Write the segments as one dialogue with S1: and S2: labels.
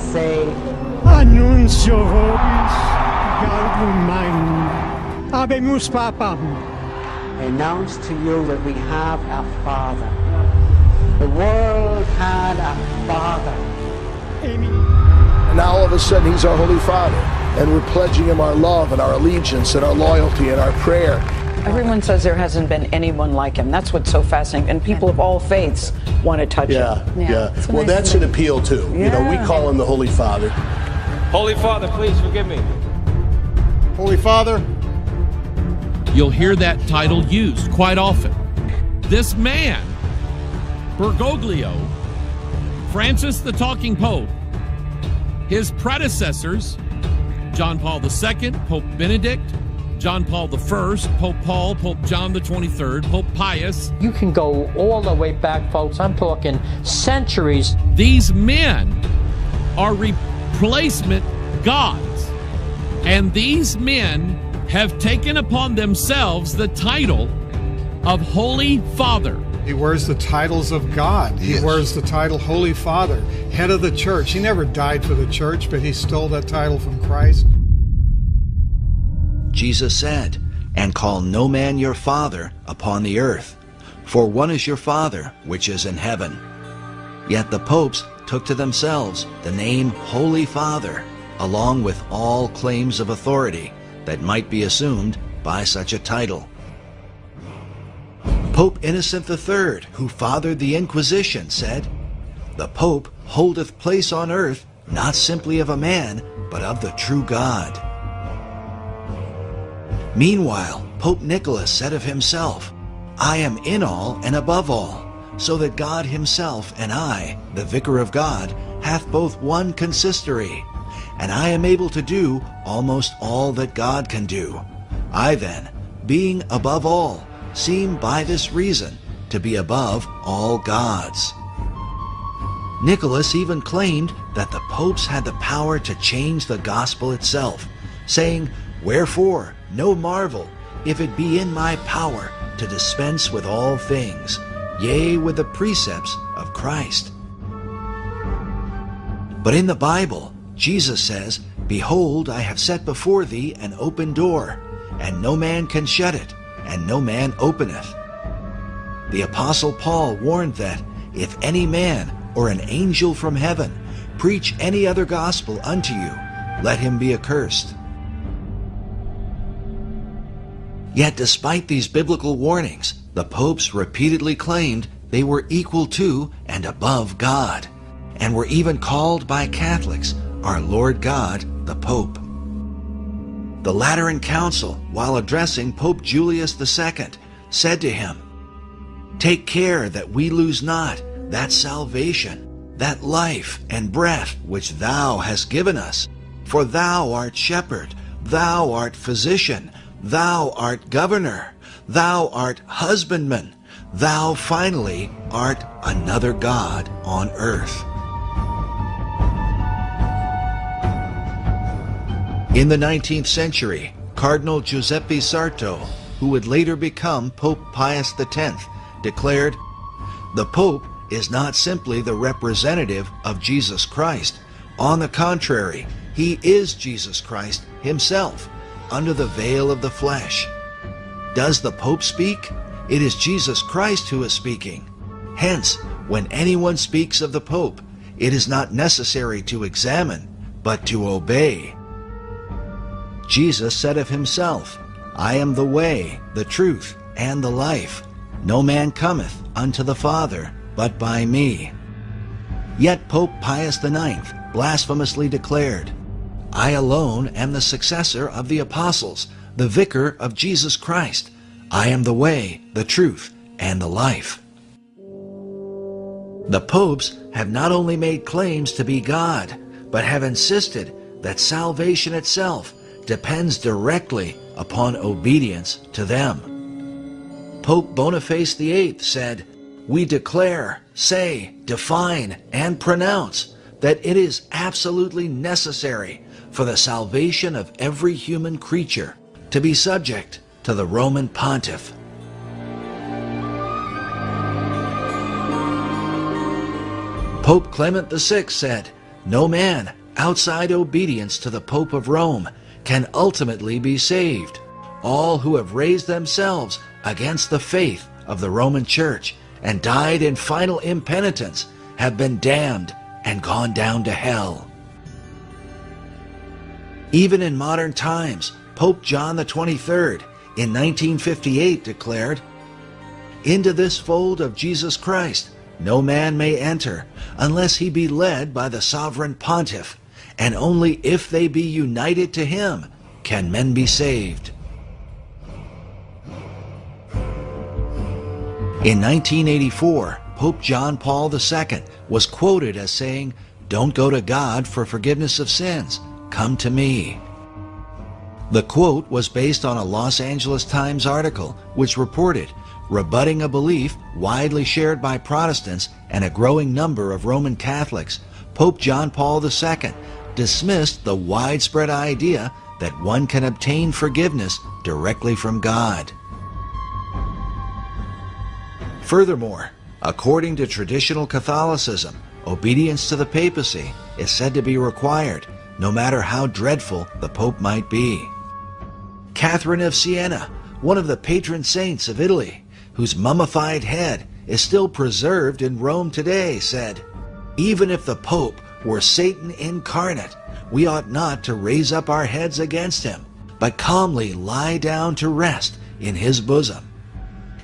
S1: say,
S2: Annuncio vobis gaudium magnum, habemus papam.
S1: announce to you that we have a Father. The world had a Father.
S3: And now all of a sudden he's our Holy Father, and we're pledging him our love and our allegiance and our loyalty and our prayer.
S4: Everyone says there hasn't been anyone like him. That's what's so fascinating. And people of all faiths want to touch him.
S5: Yeah. Well, that's an appeal too. You know, we call him the Holy Father.
S6: Holy Father, please forgive me.
S5: Holy Father.
S7: You'll hear that title used quite often. This man, Bergoglio, Francis the Talking Pope, his predecessors, John Paul II, Pope Benedict, John Paul I, Pope Paul, Pope John the 23rd, Pope Pius.
S8: You can go all the way back, folks. I'm talking centuries.
S7: These men are replacement gods. And these men have taken upon themselves the title of Holy Father.
S9: He wears the titles of God. He wears the title Holy Father, head of the church. He never died for the church, but he stole that title from Christ.
S10: Jesus said, "And call no man your father upon the earth, for one is your Father which is in heaven." Yet the popes took to themselves the name Holy Father, along with all claims of authority that might be assumed by such a title. Pope Innocent III, who fathered the Inquisition, said, "The Pope holdeth place on earth, not simply of a man, but of the true God." Meanwhile, Pope Nicholas said of himself, "I am in all and above all, so that God himself and I, the Vicar of God, hath both one consistory, and I am able to do almost all that God can do. I then, being above all, seem by this reason to be above all gods." Nicholas even claimed that the popes had the power to change the gospel itself, saying, "Wherefore, no marvel, if it be in my power to dispense with all things, yea, with the precepts of Christ." But in the Bible, Jesus says, "Behold, I have set before thee an open door, and no man can shut it, and no man openeth." The Apostle Paul warned that, "If any man or an angel from heaven preach any other gospel unto you, let him be accursed." Yet despite these biblical warnings, the popes repeatedly claimed they were equal to and above God, and were even called by Catholics our Lord God, the Pope. The Lateran Council, while addressing Pope Julius II, said to him, "Take care that we lose not that salvation, that life and breath which thou hast given us, for thou art shepherd, thou art physician, thou art governor, thou art husbandman, thou finally art another God on earth." In the 19th century, Cardinal Giuseppe Sarto, who would later become Pope Pius X, declared, "The Pope is not simply the representative of Jesus Christ. On the contrary, he is Jesus Christ himself, under the veil of the flesh. Does the Pope speak? It is Jesus Christ who is speaking. Hence, when anyone speaks of the Pope, it is not necessary to examine, but to obey." Jesus said of himself, "I am the way, the truth, and the life. No man cometh unto the Father but by me." Yet Pope Pius IX blasphemously declared, "I alone am the successor of the apostles, the vicar of Jesus Christ. I am the way, the truth, and the life." The popes have not only made claims to be God, but have insisted that salvation itself depends directly upon obedience to them. Pope Boniface VIII said, "We declare, say, define, and pronounce that it is absolutely necessary for the salvation of every human creature to be subject to the Roman Pontiff." Pope Clement VI said, no man outside obedience to the Pope of Rome can ultimately be saved. All who have raised themselves against the faith of the Roman Church and died in final impenitence have been damned and gone down to hell. Even in modern times, Pope John XXIII in 1958 declared, "Into this fold of Jesus Christ no man may enter unless he be led by the sovereign pontiff, and only if they be united to him can men be saved." In 1984, Pope John Paul II was quoted as saying, "Don't go to God for forgiveness of sins, come to me." The quote was based on a Los Angeles Times article which reported, rebutting a belief widely shared by Protestants and a growing number of Roman Catholics, Pope John Paul II dismissed the widespread idea that one can obtain forgiveness directly from God. Furthermore, according to traditional Catholicism, obedience to the papacy is said to be required, no matter how dreadful the Pope might be. Catherine of Siena, one of the patron saints of Italy, whose mummified head is still preserved in Rome today, said, "Even if the Pope were Satan incarnate, we ought not to raise up our heads against him, but calmly lie down to rest in his bosom.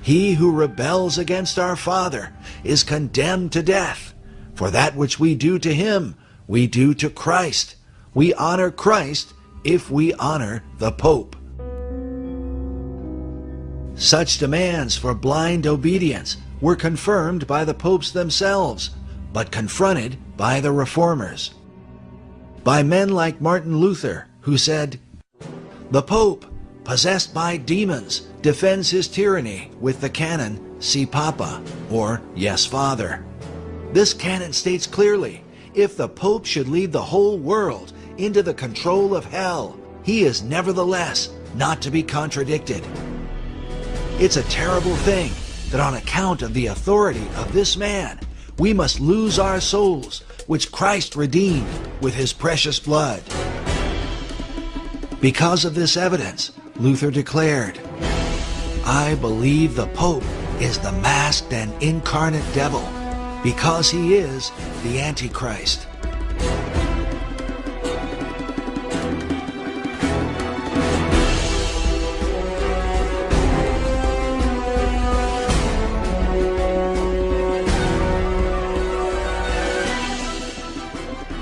S10: He who rebels against our Father is condemned to death. For that which we do to him, we do to Christ. We honor Christ if we honor the Pope." Such demands for blind obedience were confirmed by the popes themselves, but confronted by the reformers. By men like Martin Luther, who said, "The Pope, possessed by demons, defends his tyranny with the canon, Si Papa, or Yes, Father. This canon states clearly, if the Pope should lead the whole world into the control of hell, he is nevertheless not to be contradicted. It's a terrible thing that on account of the authority of this man, we must lose our souls, which Christ redeemed with his precious blood." Because of this evidence, Luther declared, "I believe the Pope is the masked and incarnate devil, because he is the Antichrist."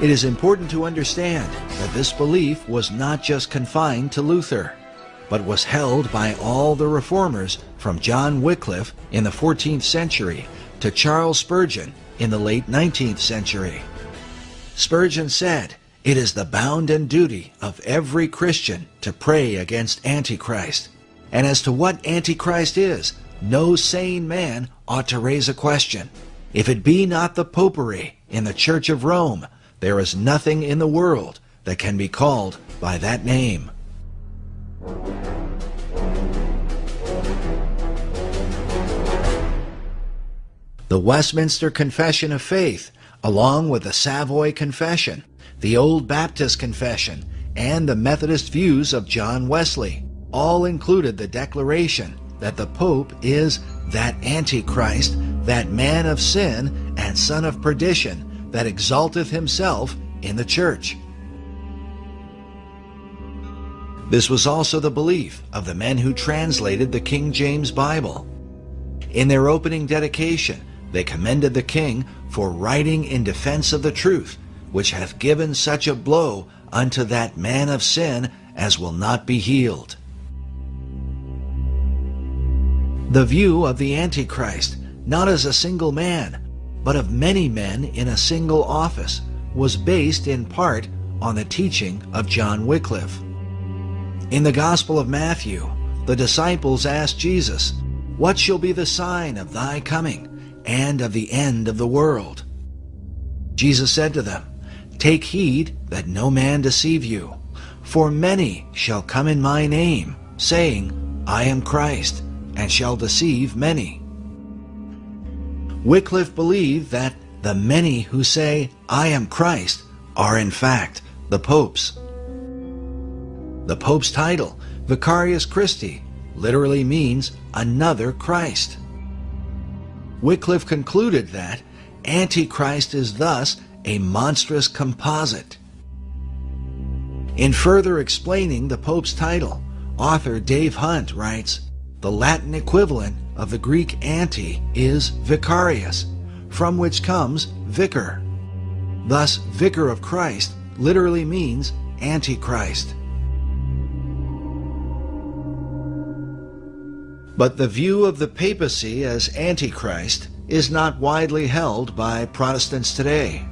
S10: It is important to understand that this belief was not just confined to Luther, but was held by all the reformers from John Wycliffe in the 14th century to Charles Spurgeon in the late 19th century. Spurgeon said, "It is the bounden duty of every Christian to pray against Antichrist. And as to what Antichrist is, no sane man ought to raise a question. If it be not the popery in the Church of Rome, there is nothing in the world that can be called by that name." The Westminster Confession of Faith, along with the Savoy Confession, the Old Baptist Confession, and the Methodist views of John Wesley, all included the declaration that the Pope is that Antichrist, that man of sin and son of perdition, that exalteth himself in the church. This was also the belief of the men who translated the King James Bible. In their opening dedication, they commended the king for writing in defense of the truth, which hath given such a blow unto that man of sin as will not be healed. The view of the Antichrist, not as a single man, but of many men in a single office, was based in part on the teaching of John Wycliffe. In the Gospel of Matthew, the disciples asked Jesus, "What shall be the sign of thy coming and of the end of the world?" Jesus said to them, "Take heed that no man deceive you, for many shall come in my name, saying, I am Christ, and shall deceive many." Wycliffe believed that the many who say, "I am Christ," are in fact the Pope's. The Pope's title, Vicarius Christi, literally means another Christ. Wycliffe concluded that Antichrist is thus a monstrous composite. In further explaining the Pope's title, author Dave Hunt writes, the Latin equivalent of the Greek anti is vicarius, from which comes vicar. Thus, Vicar of Christ literally means Antichrist. But the view of the papacy as Antichrist is not widely held by Protestants today.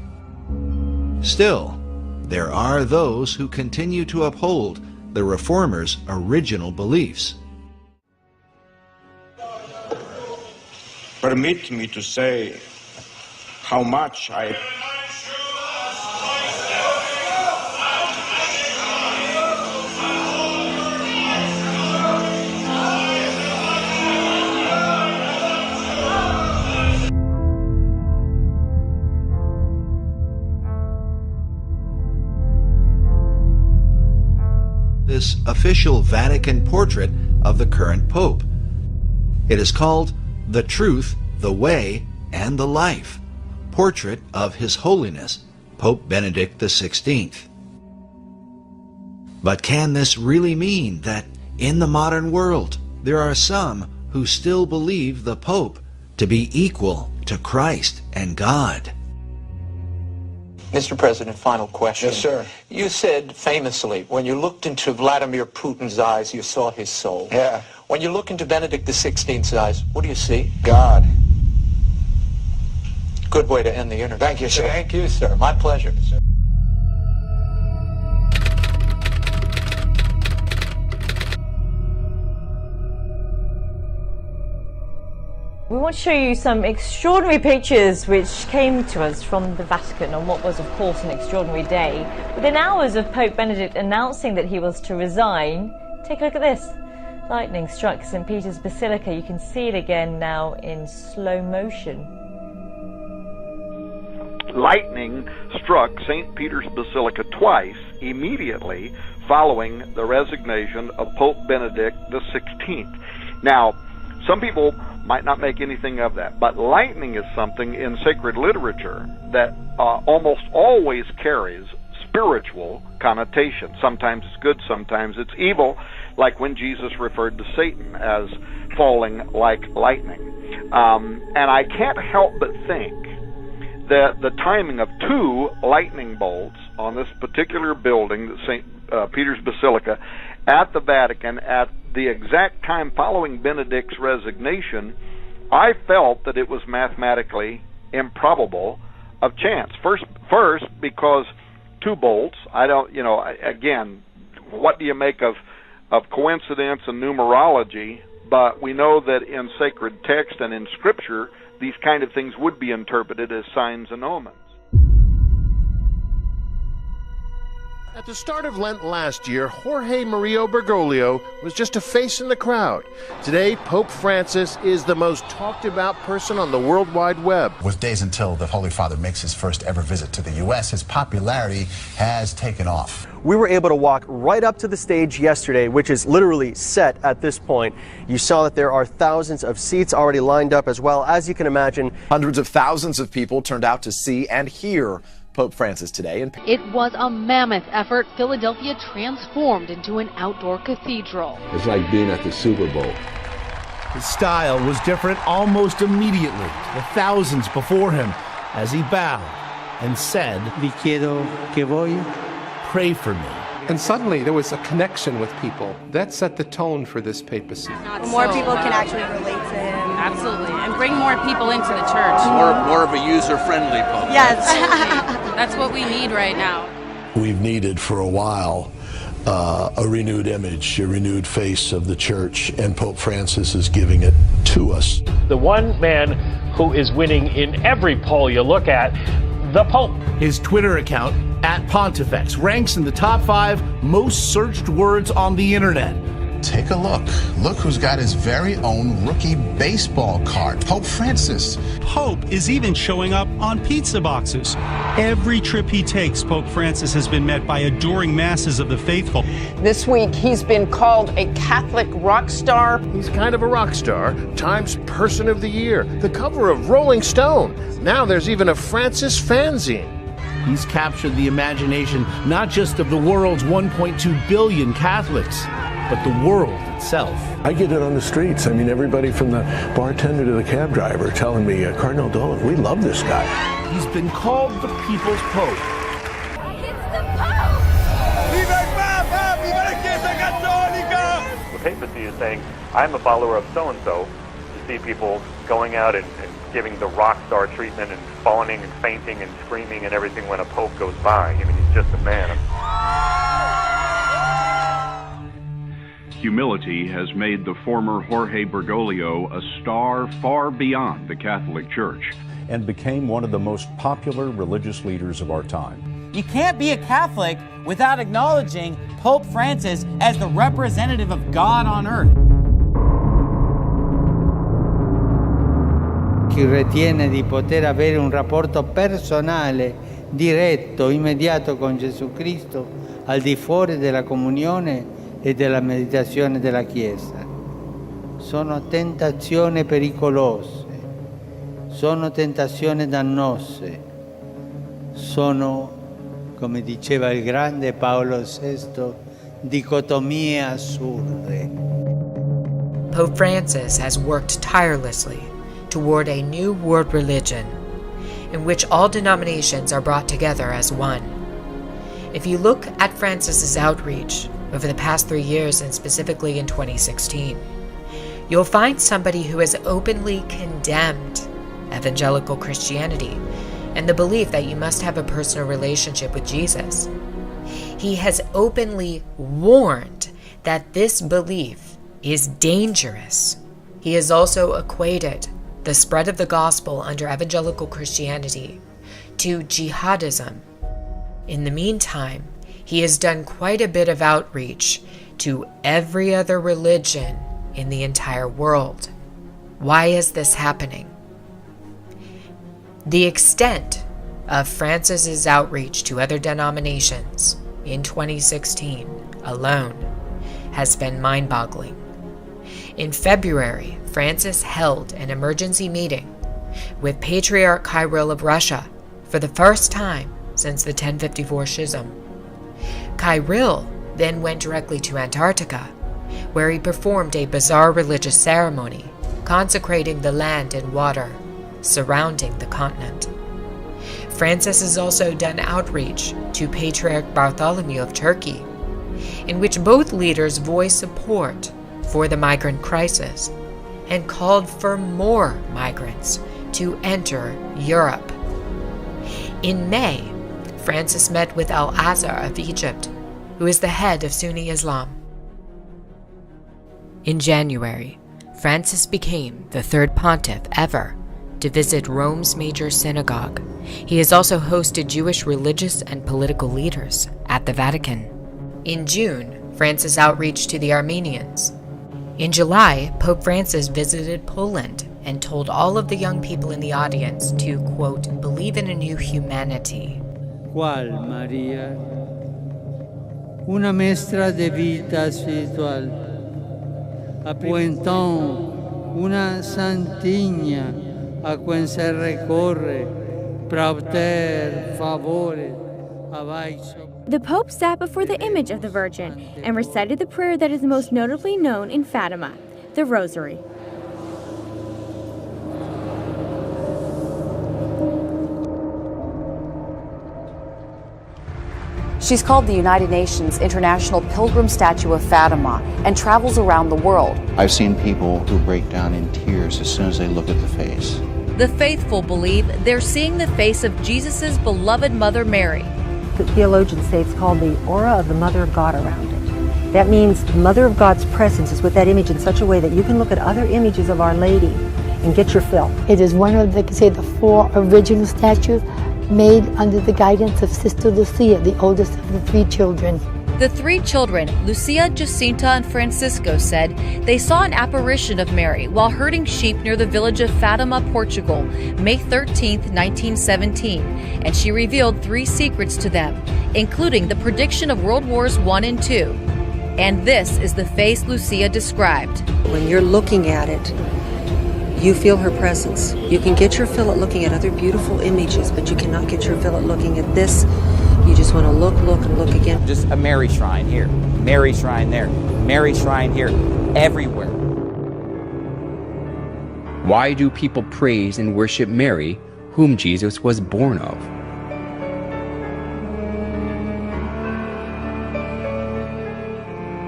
S10: Still, there are those who continue to uphold the Reformers' original beliefs.
S6: Permit me to say how much I
S10: this official Vatican portrait of the current Pope. It is called The Truth, the Way, and the Life, Portrait of His Holiness, Pope Benedict XVI. But can this really mean that in the modern world there are some who still believe the Pope to be equal to Christ and God?
S11: Mr. President, final question.
S3: Yes, sir.
S11: You said famously, when you looked into Vladimir Putin's eyes, you saw his soul.
S3: Yeah.
S11: When you look into Benedict XVI's eyes, what do you see?
S3: God.
S11: Good way to end the interview.
S3: Thank you, sir.
S11: Thank you, sir. My pleasure.
S12: We want to show you some extraordinary pictures which came to us from the Vatican on what was, of course, an extraordinary day. Within hours of Pope Benedict announcing that he was to resign, take a look at this. Lightning struck St. Peter's Basilica. You can see it again now in slow motion.
S13: Lightning struck St. Peter's Basilica twice immediately following the resignation of Pope Benedict XVI. Now, some people might not make anything of that, but lightning is something in sacred literature that almost always carries spiritual connotation. Sometimes it's good, sometimes it's evil, like when Jesus referred to Satan as falling like lightning. And I can't help but think that the timing of two lightning bolts on this particular building, the St. Peter's Basilica, at the Vatican, at the exact time following Benedict's resignation, I felt that it was mathematically improbable of chance. First, because two bolts, I don't, again, what do you make of coincidence and numerology? But we know that in sacred text and in Scripture, these kind of things would be interpreted as signs and omens.
S5: At the start of Lent last year, Jorge Mario Bergoglio was just a face in the crowd. Today, Pope Francis is the most talked about person on the World Wide Web.
S14: With days until the Holy Father makes his first ever visit to the U.S., his popularity has taken off.
S15: We were able to walk right up to the stage yesterday, which is literally set at this point. You saw that there are thousands of seats already lined up as well. As you can imagine,
S16: hundreds of thousands of people turned out to see and hear Pope Francis today.
S17: It was a mammoth effort. Philadelphia transformed into an outdoor cathedral.
S18: It's like being at the Super Bowl.
S19: His style was different almost immediately. The thousands before him as he bowed and said, "Pray for me."
S20: And suddenly there was a connection with people. That set the tone for this papacy.
S21: More people can actually relate to him.
S22: Absolutely. And bring more people into the church.
S23: More of a user-friendly pope.
S21: Yes.
S22: That's what we need right now.
S3: We've needed for a while a renewed image, a renewed face of the church, and Pope Francis is giving it to us.
S24: The one man who is winning in every poll you look at, the Pope.
S19: His Twitter account, @Pontifex, ranks in the top 5 most searched words on the internet.
S14: Take a look. Look who's got his very own rookie baseball card, Pope Francis.
S1: Pope is even showing up on pizza boxes. Every trip he takes, Pope Francis has been met by adoring masses of the faithful.
S2: This week, he's been called a Catholic rock star.
S5: He's kind of a rock star, Times Person of the Year, the cover of Rolling Stone. Now there's even a Francis fanzine.
S19: He's captured the imagination not just of the world's 1.2 billion Catholics, but the world itself.
S3: I get it on the streets. I mean, everybody from the bartender to the cab driver telling me, Cardinal Dolan, we love this guy.
S19: He's been called the People's Pope.
S4: The papacy is saying, I'm a follower of so-and-so. You see people going out and giving the rock star treatment and fawning and fainting and screaming and everything when a pope goes by. I mean, he's just a man.
S8: Humility has made the former Jorge Bergoglio a star far beyond the Catholic Church,
S25: and became one of the most popular religious leaders of our time.
S26: You can't be a Catholic without acknowledging Pope Francis as the representative of God on earth.
S27: Chi ritiene di poter avere un rapporto personale, diretto, immediato con Gesù Cristo, al di fuori della comunione e della meditazione della Chiesa. Sono tentazioni pericolose, sono tentazioni dannose, sono, come diceva il grande Paolo VI, dicotomie assurde.
S28: Pope Francis has worked tirelessly toward a new world religion in which all denominations are brought together as one. If you look at Francis's outreach over the past 3 years, and specifically in 2016, you'll find somebody who has openly condemned evangelical Christianity and the belief that you must have a personal relationship with Jesus. He has openly warned that this belief is dangerous. He has also equated the spread of the gospel under evangelical Christianity to jihadism. In the meantime, he has done quite a bit of outreach to every other religion in the entire world. Why is this happening? The extent of Francis's outreach to other denominations in 2016 alone has been mind-boggling. In February, Francis held an emergency meeting with Patriarch Kirill of Russia for the first time since the 1054 Schism. Kirill then went directly to Antarctica, where he performed a bizarre religious ceremony consecrating the land and water surrounding the continent. Francis has also done outreach to Patriarch Bartholomew of Turkey, in which both leaders voiced support for the migrant crisis and called for more migrants to enter Europe. In May, Francis met with Al-Azhar of Egypt, who is the head of Sunni Islam. In January, Francis became the third pontiff ever to visit Rome's major synagogue. He has also hosted Jewish religious and political leaders at the Vatican. In June, Francis outreached to the Armenians. In July, Pope Francis visited Poland and told all of the young people in the audience to, quote, believe in a new humanity.
S27: ¿Cuál, María? Una maestra de vida espiritual. O então, una santinha a quem se recorre para obter favores abaixo.
S29: The Pope sat before the image of the Virgin and recited the prayer that is most notably known in Fatima, the Rosary.
S30: She's called the United Nations International Pilgrim Statue of Fatima and travels around the world.
S31: I've seen people who break down in tears as soon as they look at the face.
S32: The faithful believe they're seeing the face of Jesus' beloved Mother Mary.
S33: The theologians say it's called the aura of the Mother of God around it. That means the Mother of God's presence is with that image in such a way that you can look at other images of Our Lady and get your fill.
S34: It is one of the 4 original statues made under the guidance of Sister Lucia, the oldest of the 3 children.
S32: The three children, Lucia, Jacinta, and Francisco, said they saw an apparition of Mary while herding sheep near the village of Fatima, Portugal, May 13, 1917, and she revealed 3 secrets to them, including the prediction of World Wars I and II. And this is the face Lucia described.
S33: When you're looking at it, you feel her presence. You can get your fill at looking at other beautiful images, but you cannot get your fill at looking at this. You just want to look, and look again.
S26: Just a Mary shrine here, Mary shrine there, Mary shrine here, everywhere.
S6: Why do people praise and worship Mary, whom Jesus was born of?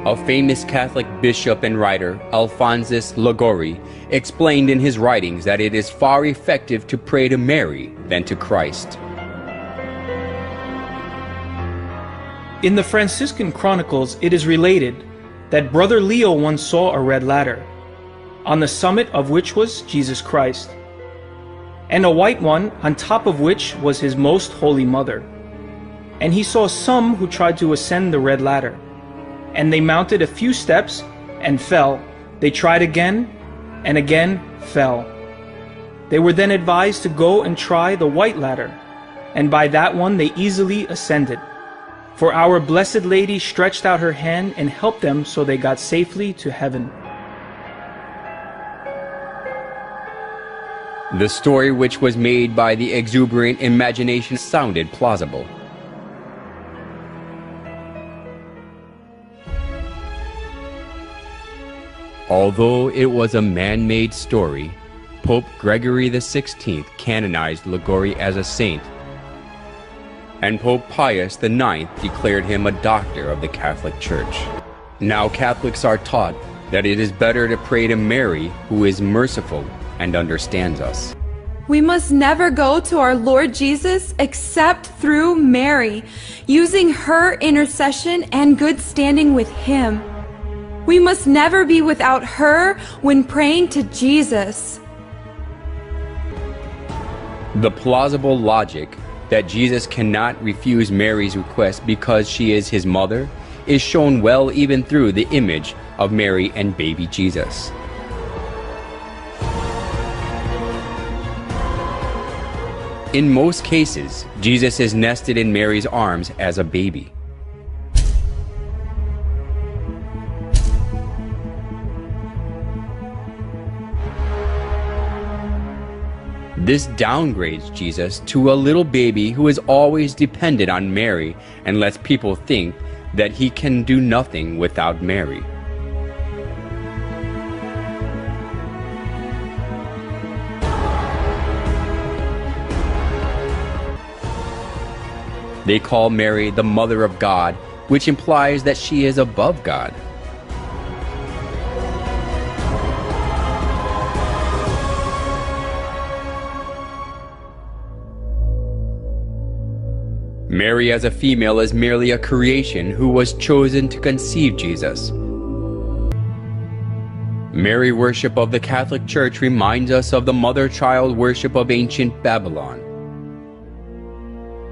S6: A famous Catholic bishop and writer, Alphonsus Liguori, explained in his writings that it is far effective to pray to Mary than to Christ.
S7: In the Franciscan Chronicles, it is related that Brother Leo once saw a red ladder, on the summit of which was Jesus Christ, and a white one on top of which was his most holy mother. And he saw some who tried to ascend the red ladder, and they mounted a few steps and fell. They tried again and again fell. They were then advised to go and try the white ladder, and by that one they easily ascended. For our Blessed Lady stretched out her hand and helped them, so they got safely to heaven.
S6: The story, which was made by the exuberant imagination, sounded plausible. Although it was a man-made story, Pope Gregory XVI canonized Liguori as a saint, and Pope Pius IX declared him a doctor of the Catholic Church. Now Catholics are taught that it is better to pray to Mary, who is merciful and understands us.
S9: We must never go to our Lord Jesus except through Mary, using her intercession and good standing with Him. We must never be without her when praying to Jesus.
S6: The plausible logic that Jesus cannot refuse Mary's request because she is his mother is shown well even through the image of Mary and baby Jesus. In most cases, Jesus is nested in Mary's arms as a baby. This downgrades Jesus to a little baby who is always dependent on Mary and lets people think that he can do nothing without Mary. They call Mary the Mother of God, which implies that she is above God. Mary as a female is merely a creation who was chosen to conceive Jesus. Mary worship of the Catholic Church reminds us of the mother-child worship of ancient Babylon.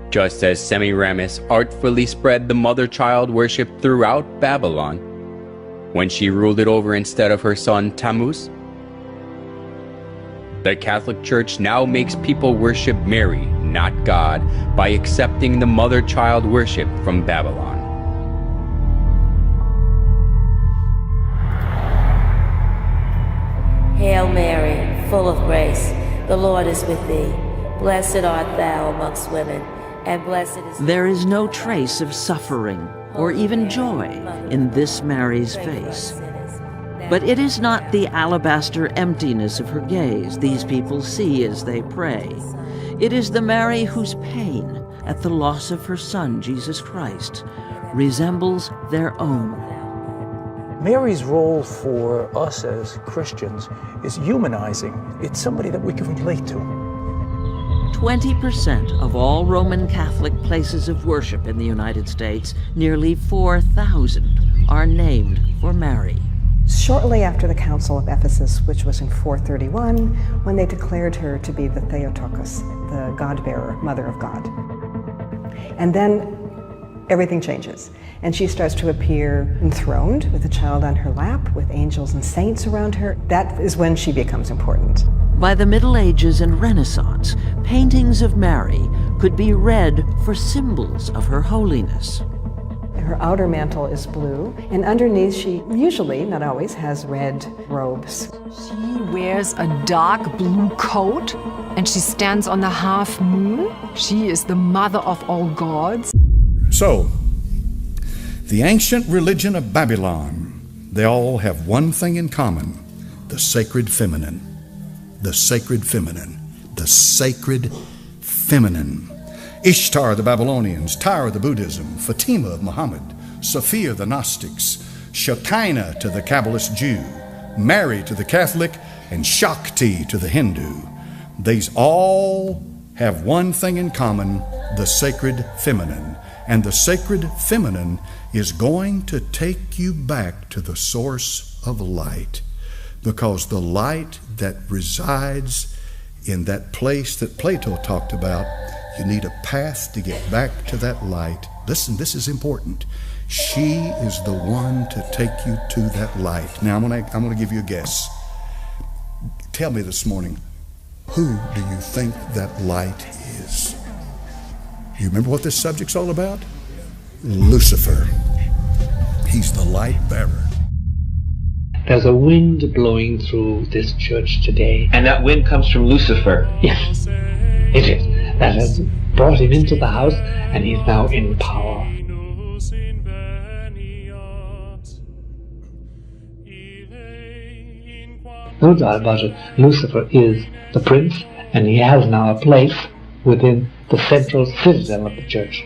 S6: Just as Semiramis artfully spread the mother-child worship throughout Babylon when she ruled it over instead of her son Tammuz, the Catholic Church now makes people worship Mary, not God, by accepting the mother-child worship from Babylon.
S10: Hail Mary, full of grace, the Lord is with thee. Blessed art thou amongst women, and blessed is...
S11: There is no trace of suffering or even joy in this Mary's face. But it is not the alabaster emptiness of her gaze these people see as they pray. It is the Mary whose pain at the loss of her son, Jesus Christ, resembles their own.
S12: Mary's role for us as Christians is humanizing. It's somebody that we can relate to.
S11: 20% of all Roman Catholic places of worship in the United States, nearly 4,000, are named for Mary.
S33: Shortly after the Council of Ephesus, which was in 431, when they declared her to be the Theotokos, the God-bearer, Mother of God. And then everything changes. And she starts to appear enthroned with a child on her lap, with angels and saints around her. That is when she becomes important.
S11: By the Middle Ages and Renaissance, paintings of Mary could be read for symbols of her holiness.
S33: Her outer mantle is blue, and underneath she usually, not always, has red robes.
S1: She wears a dark blue coat, and she stands on the half moon. She is the mother of all gods.
S2: So, the ancient religion of Babylon, they all have one thing in common: the sacred feminine. The sacred feminine. The sacred feminine. Ishtar the Babylonians, Tyre the Buddhism, Fatima of Muhammad, Sophia the Gnostics, Shekinah to the Kabbalist Jew, Mary to the Catholic, and Shakti to the Hindu. These all have one thing in common: the sacred feminine. And the sacred feminine is going to take you back to the source of light, because the light that resides in that place that Plato talked about, you need a path to get back to that light. Listen, this is important. She is the one to take you to that light. Now, I'm going to give you a guess. Tell me this morning, who do you think that light is? You remember what this subject's all about? Lucifer. He's the light bearer.
S5: There's a wind blowing through this church today.
S13: And that wind comes from Lucifer.
S5: Yes, it is. That has brought him into the house, and he's now in power. No doubt about it, Lucifer is the prince, and he has now a place within the central citadel of the church.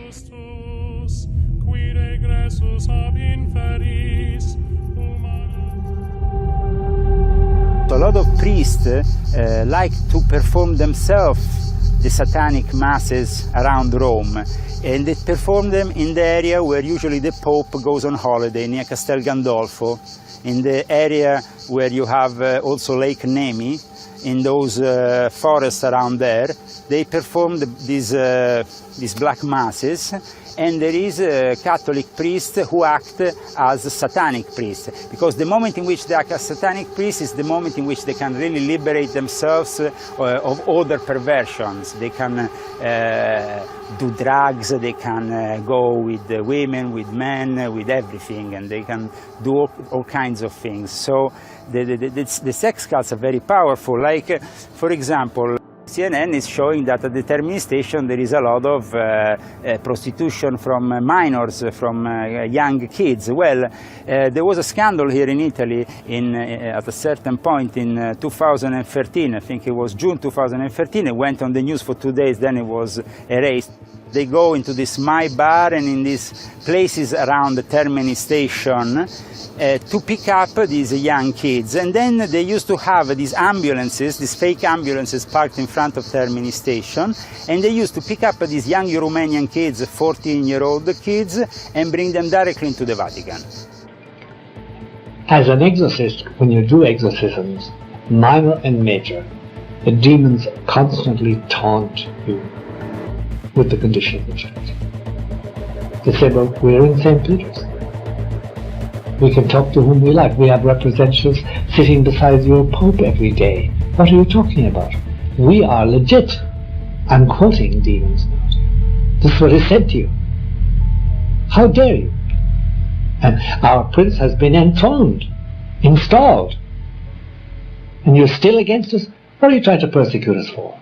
S27: A lot of priests like to perform themselves the satanic masses around Rome, and they perform them in the area where usually the Pope goes on holiday, near Castel Gandolfo, in the area where you have also Lake Nemi, in those forests around there. They perform these black masses, and there is a Catholic priest who act as a satanic priest, because the moment in which they act as satanic priest is the moment in which they can really liberate themselves of other perversions. They can do drugs, they can go with women, with men, with everything, and they can do all kinds of things. So the sex cults are very powerful. Like, for example, CNN is showing that at the terminal station there is a lot of prostitution from minors, from young kids. Well, there was a scandal here in Italy at a certain point in 2013, I think it was June 2013, it went on the news for 2 days, then it was erased. They go into this My Bar and in these places around the Termini station to pick up these young kids. And then they used to have these ambulances, these fake ambulances parked in front of Termini station, and they used to pick up these young Romanian kids, 14-year-old kids, and bring them directly into the Vatican.
S5: As an exorcist, when you do exorcisms, minor and major, the demons constantly taunt you with the condition of the church. They say, well, we're in St. Peter's. We can talk to whom we like. We have representatives sitting beside your Pope every day. What are you talking about? We are legit. I'm quoting demons now. This is what is said to you. How dare you? And our prince has been enthroned, installed. And you're still against us? What are you trying to persecute us for?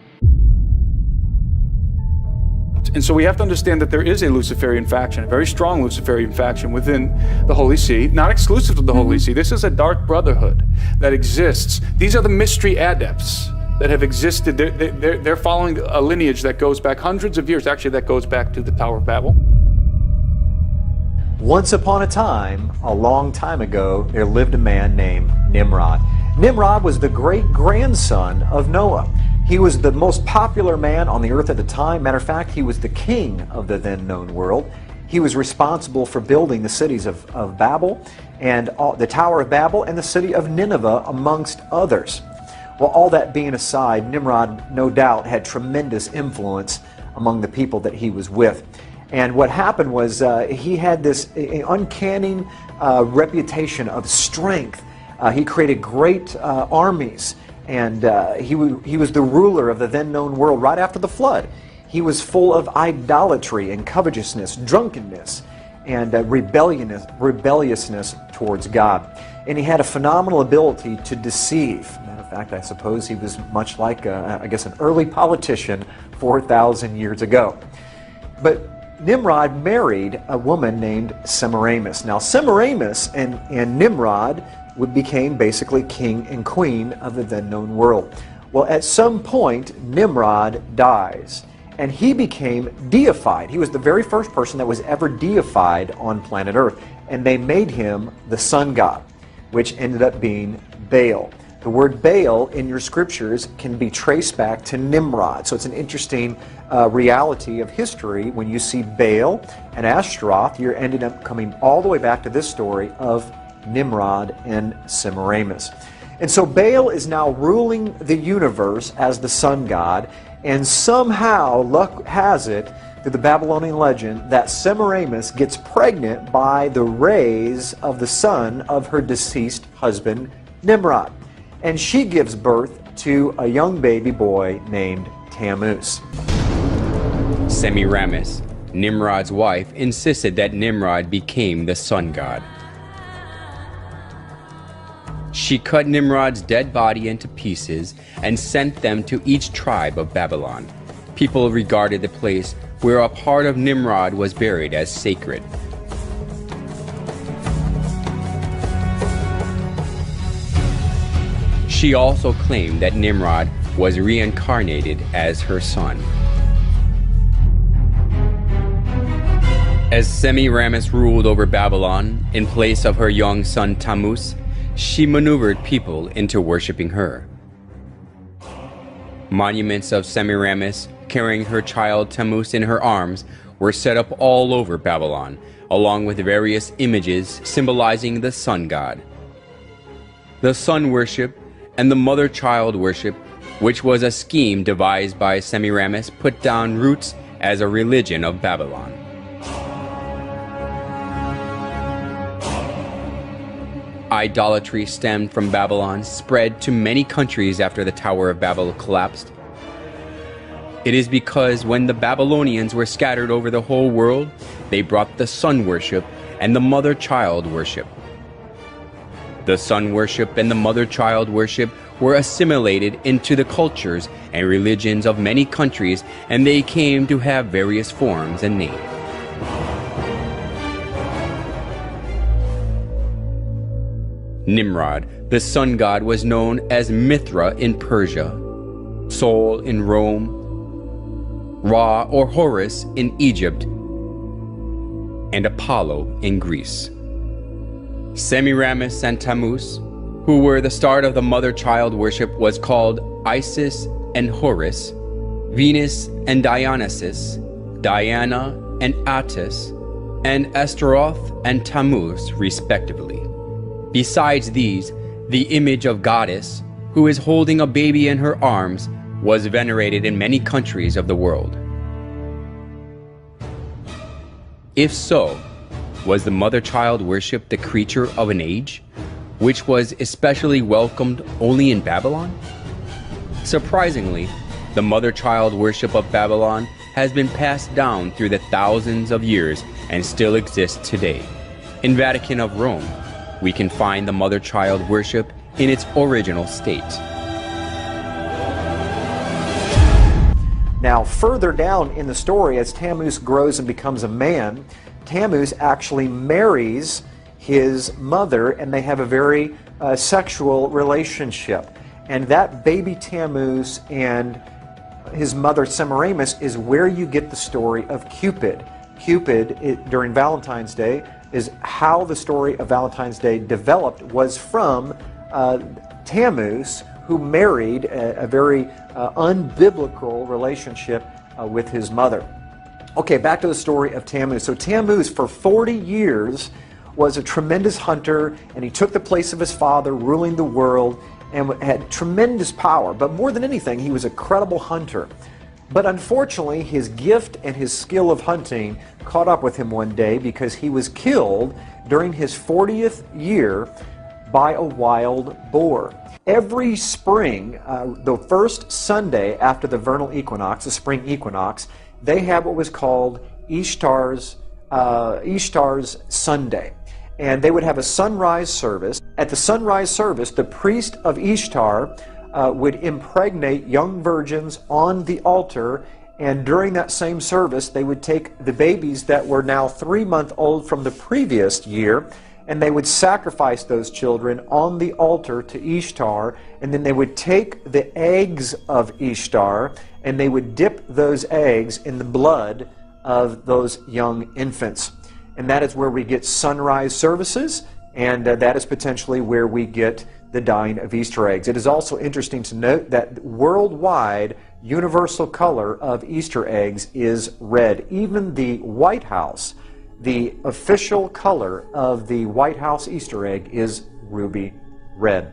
S14: And so we have to understand that there is a Luciferian faction, a very strong Luciferian faction within the Holy See, not exclusive to the Holy See. This is a dark brotherhood that exists. These are the mystery adepts that have existed. They're following a lineage that goes back hundreds of years. Actually, that goes back to the Tower of Babel.
S15: Once upon a time, a long time ago, there lived a man named Nimrod. Nimrod was the great-grandson of Noah. He was the most popular man on the earth at the time. Matter of fact, he was the king of the then known world. He was responsible for building the cities of Babel and the Tower of Babel and the city of Nineveh, amongst others. Well, all that being aside, Nimrod no doubt had tremendous influence among the people that he was with. And what happened was he had this uncanny reputation of strength. He created great armies, and he was the ruler of the then known world right after the flood. He was full of idolatry and covetousness, drunkenness, and rebelliousness towards God. And he had a phenomenal ability to deceive. Matter of fact, I suppose he was much like, I guess, an early politician 4,000 years ago. But Nimrod married a woman named Semiramis. Now, Semiramis and Nimrod became basically king and queen of the then known world. Well, at some point, Nimrod dies, and he became deified. He was the very first person that was ever deified on planet Earth, and they made him the sun god, which ended up being Baal. The word Baal in your scriptures can be traced back to Nimrod. So it's an interesting reality of history. When you see Baal and Ashtaroth, you're ended up coming all the way back to this story of Nimrod and Semiramis. And so Baal is now ruling the universe as the sun god, and somehow luck has it through the Babylonian legend that Semiramis gets pregnant by the rays of the sun of her deceased husband Nimrod. And she gives birth to a young baby boy named Tammuz.
S6: Semiramis, Nimrod's wife, insisted that Nimrod became the sun god. She cut Nimrod's dead body into pieces and sent them to each tribe of Babylon. People regarded the place where a part of Nimrod was buried as sacred. She also claimed that Nimrod was reincarnated as her son. As Semiramis ruled over Babylon in place of her young son Tammuz, she maneuvered people into worshiping her. Monuments of Semiramis carrying her child Tammuz in her arms were set up all over Babylon, along with various images symbolizing the sun god. The sun worship and the mother-child worship, which was a scheme devised by Semiramis, put down roots as a religion of Babylon. Idolatry stemmed from Babylon, spread to many countries after the Tower of Babel collapsed. It is because when the Babylonians were scattered over the whole world, they brought the sun worship and the mother-child worship. The sun worship and the mother-child worship were assimilated into the cultures and religions of many countries, and they came to have various forms and names. Nimrod, the sun god, was known as Mithra in Persia, Sol in Rome, Ra or Horus in Egypt, and Apollo in Greece. Semiramis and Tammuz, who were the start of the mother-child worship, was called Isis and Horus, Venus and Dionysus, Diana and Attis, and Astaroth and Tammuz, respectively. Besides these, the image of goddess, who is holding a baby in her arms, was venerated in many countries of the world. If so, was the mother-child worship the creature of an age, which was especially welcomed only in Babylon? Surprisingly, the mother-child worship of Babylon has been passed down through the thousands of years and still exists today. In Vatican of Rome, we can find the mother-child worship in its original state.
S15: Now, further down in the story, as Tammuz grows and becomes a man, Tammuz actually marries his mother, and they have a very sexual relationship. And that baby Tammuz and his mother Semiramis is where you get the story of Cupid. Cupid, during Valentine's Day, is how the story of Valentine's Day developed, was from Tammuz, who married a very unbiblical relationship with his mother. Okay, back to the story of Tammuz. So Tammuz, for 40 years, was a tremendous hunter, and he took the place of his father, ruling the world, and had tremendous power. But more than anything, he was a credible hunter. But unfortunately, his gift and his skill of hunting caught up with him one day because he was killed during his 40th year by a wild boar. Every spring, the first Sunday after the vernal equinox, the spring equinox, they have what was called Ishtar's Sunday. And they would have a sunrise service. At the sunrise service, the priest of Ishtar would impregnate young virgins on the altar, and during that same service, they would take the babies that were now 3-month-old from the previous year, and they would sacrifice those children on the altar to Ishtar, and then they would take the eggs of Ishtar, and they would dip those eggs in the blood of those young infants. And that is where we get sunrise services, and that is potentially where we get the dyeing of Easter eggs. It is also interesting to note that worldwide universal color of Easter eggs is red. Even the White House, the official color of the White House Easter egg is ruby red.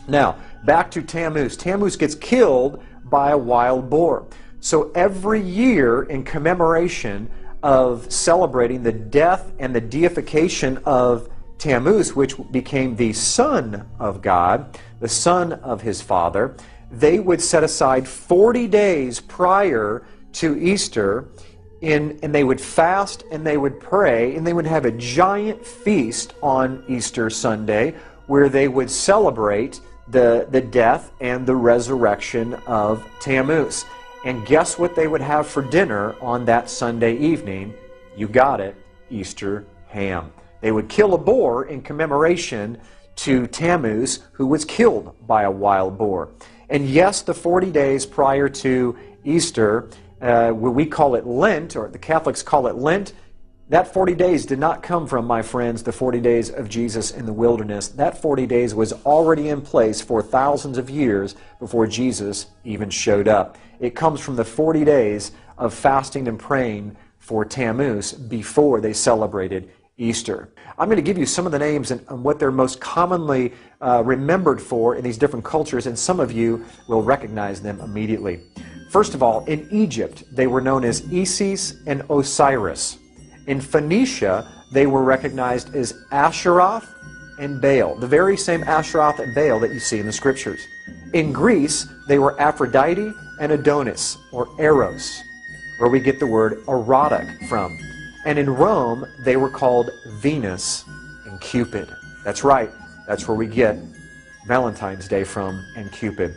S15: Now, back to Tammuz. Tammuz gets killed by a wild boar. So every year, in commemoration of celebrating the death and the deification of Tammuz, which became the son of God, the son of his father, they would set aside 40 days prior to Easter, and they would fast and they would pray, and they would have a giant feast on Easter Sunday where they would celebrate the death and the resurrection of Tammuz. And guess what they would have for dinner on that Sunday evening? You got it, Easter ham. They would kill a boar in commemoration to Tammuz, who was killed by a wild boar. And yes, the 40 days prior to Easter, where we call it Lent, or the Catholics call it Lent, that 40 days did not come from, my friends, the 40 days of Jesus in the wilderness. That 40 days was already in place for thousands of years before Jesus even showed up. It comes from the 40 days of fasting and praying for Tammuz before they celebrated Easter. I'm going to give you some of the names and what they're most commonly remembered for in these different cultures, and some of you will recognize them immediately. First of all, in Egypt, they were known as Isis and Osiris. In Phoenicia, they were recognized as Asheroth and Baal, the very same Asheroth and Baal that you see in the scriptures. In Greece, they were Aphrodite and Adonis, or Eros, where we get the word erotic from. And in Rome, they were called Venus and Cupid. That's right, that's where we get Valentine's Day from, and Cupid.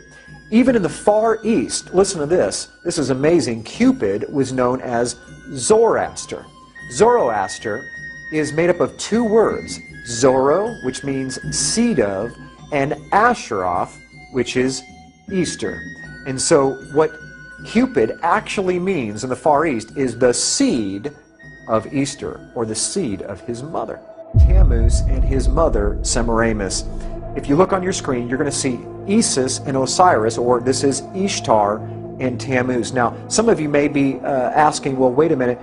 S15: Even in the Far East, listen to this, this is amazing, Cupid was known as Zoroaster. Zoroaster is made up of two words, Zoro, which means seed of, and Asheroth, which is Easter. And so what Cupid actually means in the Far East is the seed of Easter, or the seed of his mother, Tammuz, and his mother, Semiramis. If you look on your screen, you're going to see Isis and Osiris, or this is Ishtar and Tammuz. Now, some of you may be asking, well, wait a minute,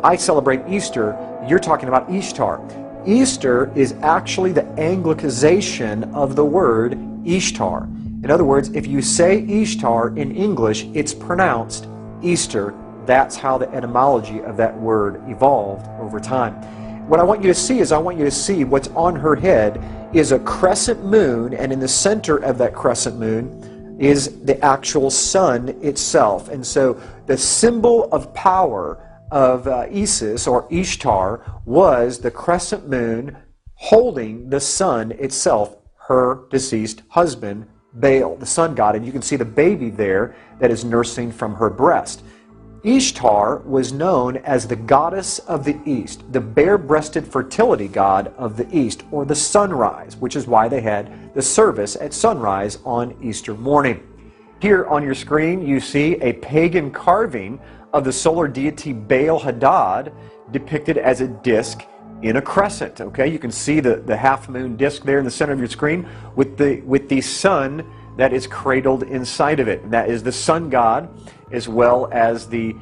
S15: I celebrate Easter, you're talking about Ishtar. Easter is actually the Anglicization of the word Ishtar. In other words, if you say Ishtar in English, it's pronounced Easter. That's how the etymology of that word evolved over time. What I want you to see is, I want you to see what's on her head is a crescent moon, and in the center of that crescent moon is the actual sun itself. And so the symbol of power of Isis, or Ishtar, was the crescent moon holding the sun itself, her deceased husband, Baal, the sun god. And you can see the baby there that is nursing from her breast. Ishtar was known as the goddess of the East, the bare-breasted fertility god of the East, or the sunrise, which is why they had the service at sunrise on Easter morning. Here on your screen you see a pagan carving of the solar deity Baal Hadad depicted as a disc in a crescent. Okay, you can see the half-moon disc there in the center of your screen with the sun that is cradled inside of it. That is the sun god, as well as the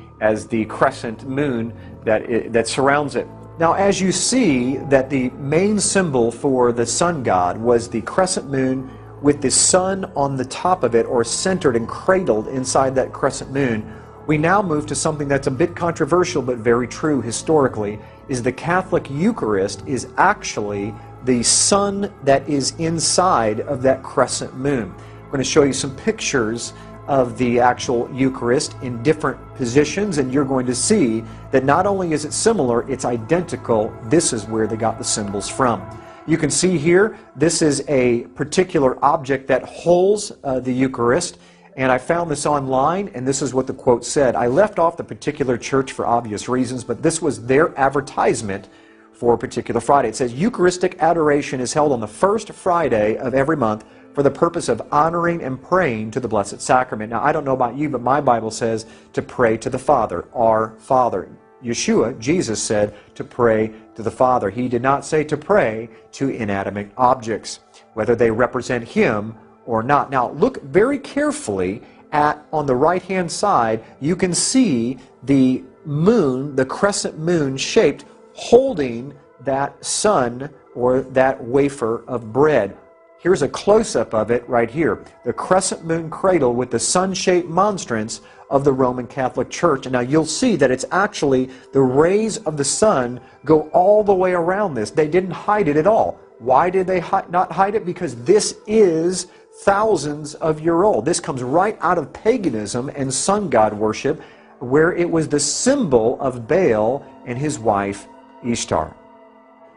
S15: crescent moon that surrounds it. Now, as you see that the main symbol for the sun god was the crescent moon with the sun on the top of it, or centered and cradled inside that crescent moon, We now move to something that's a bit controversial but very true historically, is the Catholic Eucharist is actually the sun that is inside of that crescent moon. I'm going to show you some pictures of the actual Eucharist in different positions, and you're going to see that not only is it similar, it's identical. This is where they got the symbols from. You can see here, this is a particular object that holds the Eucharist, and I found this online, and this is what the quote said. I left off the particular church for obvious reasons, but this was their advertisement for a particular Friday. It says, Eucharistic adoration is held on the first Friday of every month for the purpose of honoring and praying to the Blessed Sacrament. Now, I don't know about you, but my Bible says to pray to the Father, our Father. Yeshua, Jesus, said to pray to the Father. He did not say to pray to inanimate objects, whether they represent Him or not. Now, look very carefully at, on the right-hand side, you can see the moon, the crescent moon shaped, holding that sun or that wafer of bread. Here's a close-up of it right here. The crescent moon cradle with the sun-shaped monstrance of the Roman Catholic Church. And now you'll see that it's actually the rays of the sun go all the way around this. They didn't hide it at all. Why did they not hide it? Because this is thousands of years old. This comes right out of paganism and sun god worship, where it was the symbol of Baal and his wife Ishtar.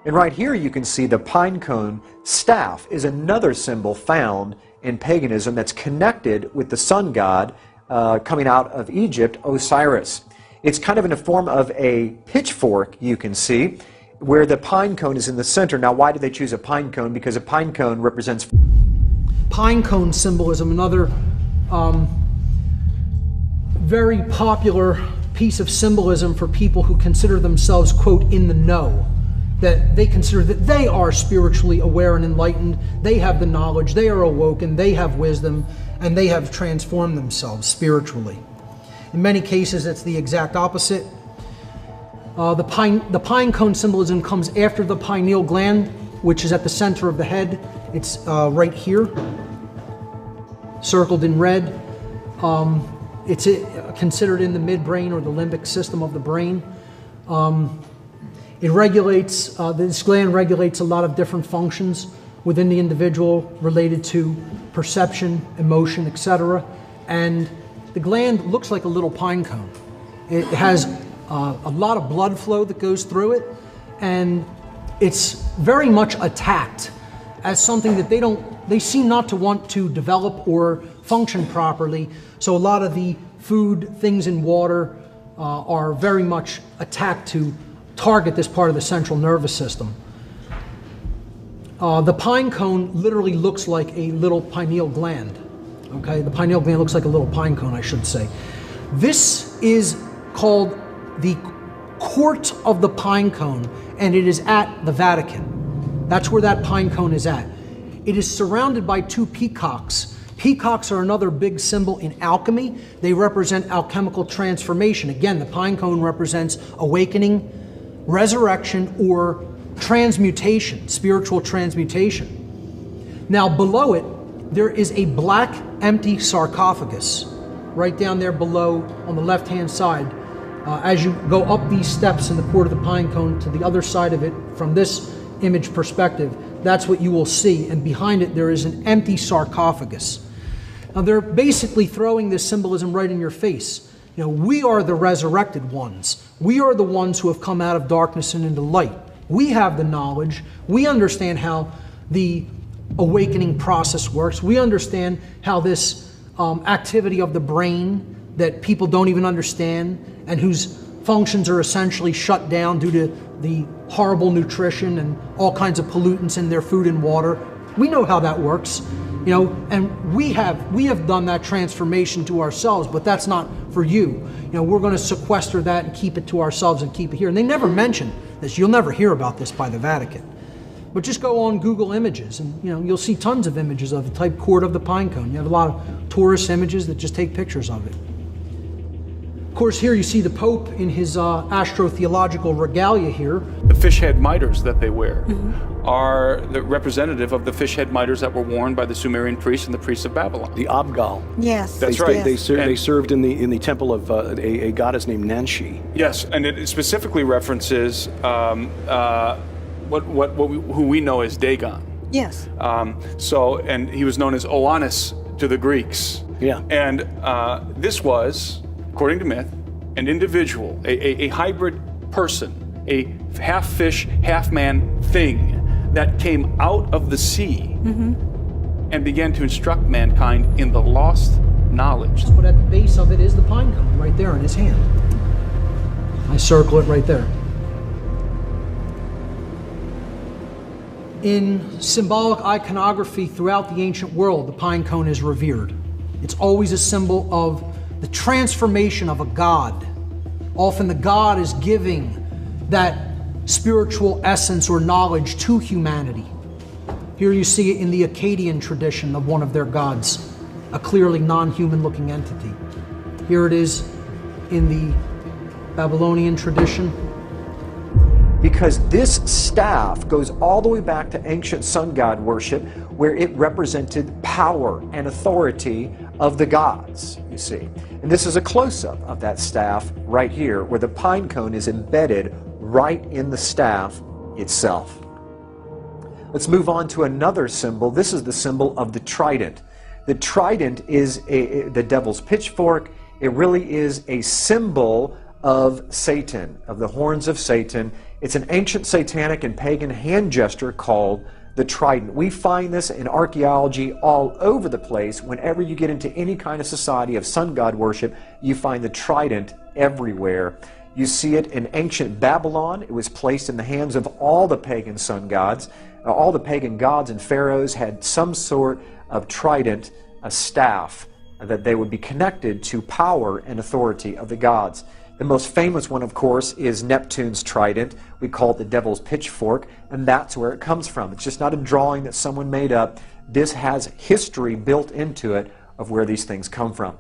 S15: And right here you can see the pine cone staff is another symbol found in paganism that's connected with the sun god coming out of Egypt, Osiris. It's kind of in the form of a pitchfork, you can see, where the pine cone is in the center. Now, why did they choose a pine cone? Because a pine cone represents...
S3: Pine cone symbolism, another very popular piece of symbolism for people who consider themselves, quote, in the know. That they consider that they are spiritually aware and enlightened, they have the knowledge, they are awoken, they have wisdom, and they have transformed themselves spiritually. In many cases, it's the exact opposite. The pine cone symbolism comes after the pineal gland, which is at the center of the head. It's right here, circled in red. It's considered in the midbrain or the limbic system of the brain. It regulates, this gland regulates a lot of different functions within the individual related to perception, emotion, etc. And the gland looks like a little pine cone. It has a lot of blood flow that goes through it, and it's very much attacked as something that they seem not to want to develop or function properly. So a lot of the food, things in water are very much attacked to target this part of the central nervous system. The pine cone literally looks like a little pineal gland. Okay, the pineal gland looks like a little pine cone, I should say. This is called the Court of the Pine Cone, and it is at the Vatican. That's where that pine cone is at. It is surrounded by two peacocks. Peacocks are another big symbol in alchemy. They represent alchemical transformation. Again, the pine cone represents awakening, resurrection, or transmutation, spiritual transmutation. Now below it, there is a black empty sarcophagus right down there below on the left-hand side. As you go up these steps in the Court of the Pine Cone to the other side of it, from this image perspective, that's what you will see. And behind it, there is an empty sarcophagus. Now, they're basically throwing this symbolism right in your face. You know, we are the resurrected ones. We are the ones who have come out of darkness and into light. We have the knowledge. We understand how the awakening process works. We understand how this activity of the brain that people don't even understand and whose functions are essentially shut down due to the horrible nutrition and all kinds of pollutants in their food and water. We know how that works, you know, and we have done that transformation to ourselves, but that's not for you. You know, we're going to sequester that and keep it to ourselves and keep it here. And they never mention this. You'll never hear about this by the Vatican. But just go on Google Images and, you know, you'll see tons of images of the type Court of the Pine Cone. You have a lot of tourist images that just take pictures of it. Of course, here you see the Pope in his astrotheological regalia here.
S14: The fish head mitres that they wear are the representative of the fish head miters that were worn by the Sumerian priests and the priests of Babylon.
S4: The Abgal.
S8: Yes.
S14: That's right.
S4: They served in the temple of a goddess named Nanshi.
S14: Yes, and it specifically references who we know as Dagon.
S8: Yes.
S14: And he was known as Oannes to the Greeks.
S4: Yeah.
S14: And this was, according to myth, an individual, a hybrid person, a half fish, half man thing that came out of the sea and began to instruct mankind in the lost knowledge.
S3: But at the base of it is the pine cone right there in his hand. I circle it right there. In symbolic iconography throughout the ancient world, the pine cone is revered. It's always a symbol of the transformation of a god. Often the god is giving that spiritual essence or knowledge to humanity. Here you see it in the Akkadian tradition of one of their gods, a clearly non-human looking entity. Here it is in the Babylonian tradition.
S15: Because this staff goes all the way back to ancient sun god worship, where it represented power and authority of the gods, you see. And this is a close-up of that staff right here, where the pine cone is embedded right in the staff itself. Let's move on to another symbol. This is the symbol of the trident. The trident is the devil's pitchfork. It really is a symbol of Satan, of the horns of Satan. It's an ancient satanic and pagan hand gesture called the trident. We find this in archaeology all over the place. Whenever you get into any kind of society of sun god worship, you find the trident everywhere. You see it in ancient Babylon. It was placed in the hands of all the pagan sun gods. All the pagan gods and pharaohs had some sort of trident, a staff, that they would be connected to power and authority of the gods. The most famous one, of course, is Neptune's trident. We call it the devil's pitchfork, and that's where it comes from. It's just not a drawing that someone made up. This has history built into it of where these things come from.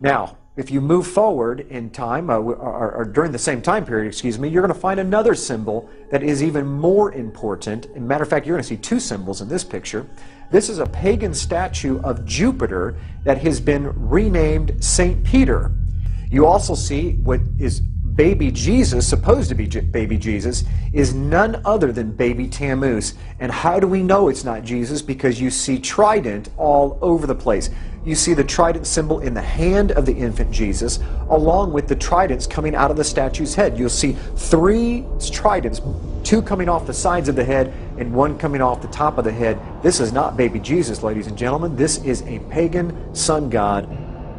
S15: Now, if you move forward in time, or during the same time period, you're going to find another symbol that is even more important. As a matter of fact, you're going to see two symbols in this picture. This is a pagan statue of Jupiter that has been renamed St. Peter. You also see what is baby Jesus, supposed to be baby Jesus, is none other than baby Tammuz. And how do we know it's not Jesus? Because you see trident all over the place. You see the trident symbol in the hand of the infant Jesus, along with the tridents coming out of the statue's head. You'll see three tridents, two coming off the sides of the head and one coming off the top of the head. This is not baby Jesus, ladies and gentlemen. This is a pagan sun god,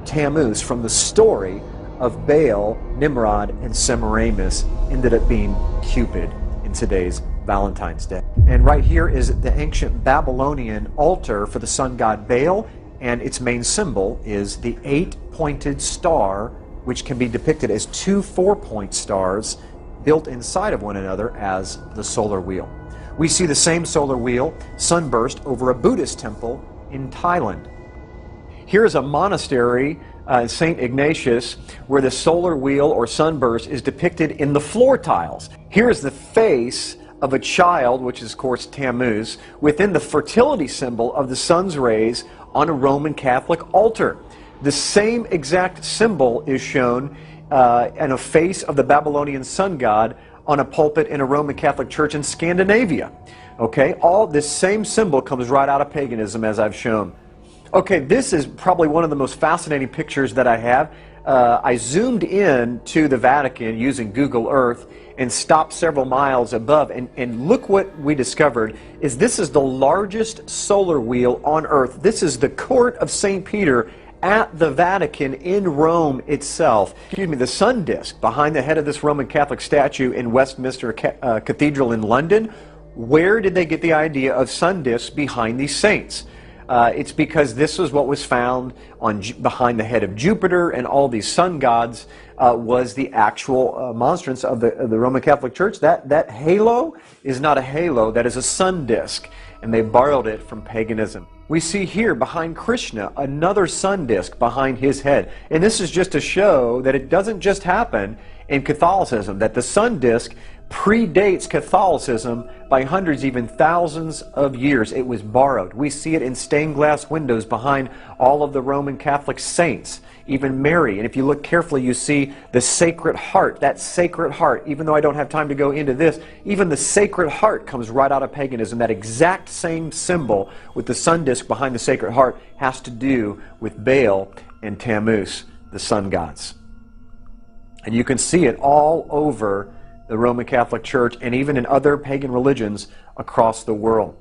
S15: Tammuz, from the story of Baal, Nimrod, and Semiramis, ended up being Cupid in today's Valentine's Day. And right here is the ancient Babylonian altar for the sun god Baal, and its main symbol is the 8-pointed star, which can be depicted as two 4-point stars built inside of one another as the solar wheel. We see the same solar wheel sunburst over a Buddhist temple in Thailand. Here's a monastery, St. Ignatius, where the solar wheel or sunburst is depicted in the floor tiles. Here's the face of a child, which is of course Tammuz, within the fertility symbol of the sun's rays on a Roman Catholic altar. The same exact symbol is shown in a face of the Babylonian sun god on a pulpit in a Roman Catholic church in Scandinavia. Okay, all this same symbol comes right out of paganism, as I've shown. Okay, this is probably one of the most fascinating pictures that I have. I zoomed in to the Vatican using Google Earth and stopped several miles above, and look what we discovered is this is the largest solar wheel on Earth. This is the court of St. Peter at the Vatican in Rome itself. The sun disk behind the head of this Roman Catholic statue in Westminster Cathedral in London. Where did they get the idea of sun disks behind these saints? It's because this was what was found behind the head of Jupiter and all these sun gods was the actual monstrance of the Roman Catholic Church. That halo is not a halo, that is a sun disk, and they borrowed it from paganism. We see here behind Krishna another sun disk behind his head, and this is just to show that it doesn't just happen in Catholicism, that the sun disk predates Catholicism by hundreds, even thousands of years. It was borrowed. We see it in stained glass windows behind all of the Roman Catholic saints, even Mary. And if you look carefully, you see the Sacred Heart. That Sacred Heart, even though I don't have time to go into this, even the Sacred Heart comes right out of paganism. That exact same symbol with the sun disk behind the Sacred Heart has to do with Baal and Tammuz, the sun gods. And you can see it all over the Roman Catholic Church and even in other pagan religions across the world.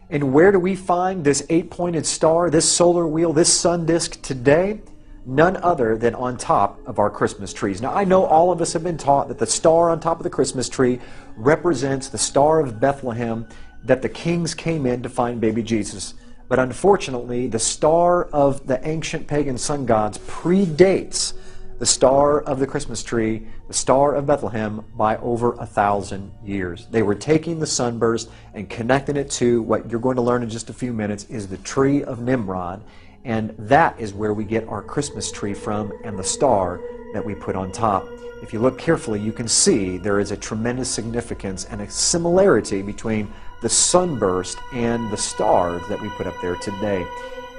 S15: And where do we find this 8-pointed star, this solar wheel, this sun disk today? None other than on top of our Christmas trees. Now, I know all of us have been taught that the star on top of the Christmas tree represents the Star of Bethlehem, that the kings came in to find baby Jesus. But unfortunately, the star of the ancient pagan sun gods predates the star of the Christmas tree, the Star of Bethlehem, by over 1,000 years. They were taking the sunburst and connecting it to what you're going to learn in just a few minutes is the tree of Nimrod, and that is where we get our Christmas tree from and the star that we put on top. If you look carefully, you can see there is a tremendous significance and a similarity between the sunburst and the stars that we put up there today.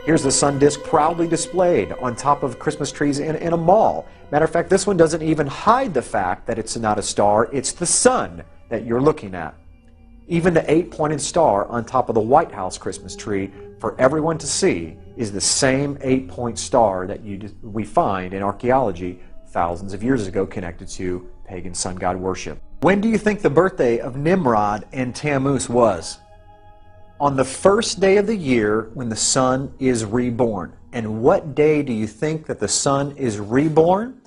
S15: Here's the sun disk proudly displayed on top of Christmas trees in a mall. Matter of fact, this one doesn't even hide the fact that it's not a star. It's the sun that you're looking at. Even the 8-pointed star on top of the White House Christmas tree for everyone to see is the same 8-point star that we find in archaeology thousands of years ago connected to pagan sun god worship. When do you think the birthday of Nimrod and Tammuz was? On the first day of the year when the sun is reborn. And what day do you think that the sun is reborn?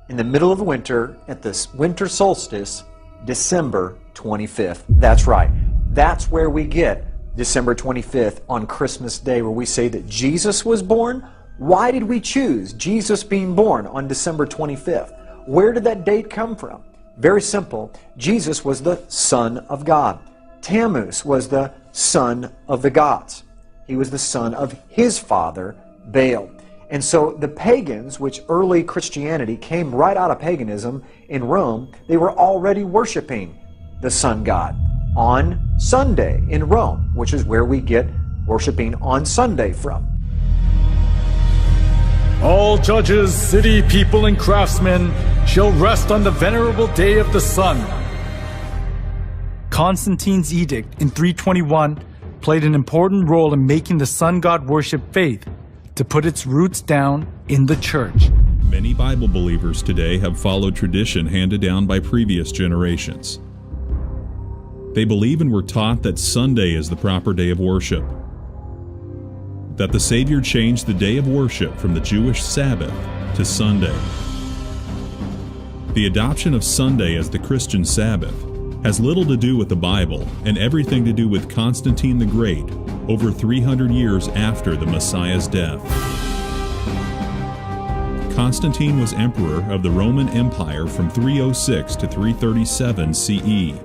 S15: In the middle of winter, at this winter solstice, December 25th. That's right. That's where we get December 25th on Christmas Day, where we say that Jesus was born. Why did we choose Jesus being born on December 25th? Where did that date come from? Very simple. Jesus was the Son of God. Tammuz was the son of the gods. He was the son of his father, Baal. And so the pagans, which early Christianity came right out of paganism in Rome, they were already worshiping the sun god on Sunday in Rome, which is where we get worshiping on Sunday from.
S8: All judges, city people, and craftsmen shall rest on the venerable day of the sun. Constantine's edict in 321 played an important role in making the sun god worship faith to put its roots down in the church.
S16: Many Bible believers today have followed tradition handed down by previous generations. They believe and were taught that Sunday is the proper day of worship, that the Savior changed the day of worship from the Jewish Sabbath to Sunday. The adoption of Sunday as the Christian Sabbath has little to do with the Bible and everything to do with Constantine the Great over 300 years after the Messiah's death. Constantine was emperor of the Roman Empire from 306 to 337 CE.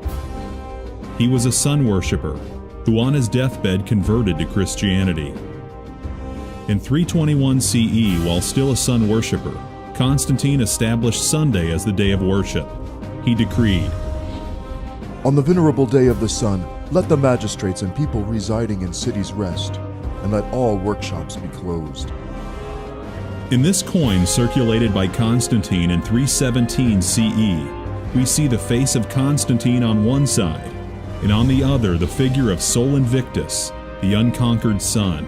S16: He was a sun worshipper who on his deathbed converted to Christianity. In 321 CE, while still a sun worshipper, Constantine established Sunday as the day of worship. He decreed,
S17: "On the venerable day of the sun, let the magistrates and people residing in cities rest, and let all workshops be closed."
S16: In this coin circulated by Constantine in 317 CE, we see the face of Constantine on one side, and on the other the figure of Sol Invictus, the unconquered sun.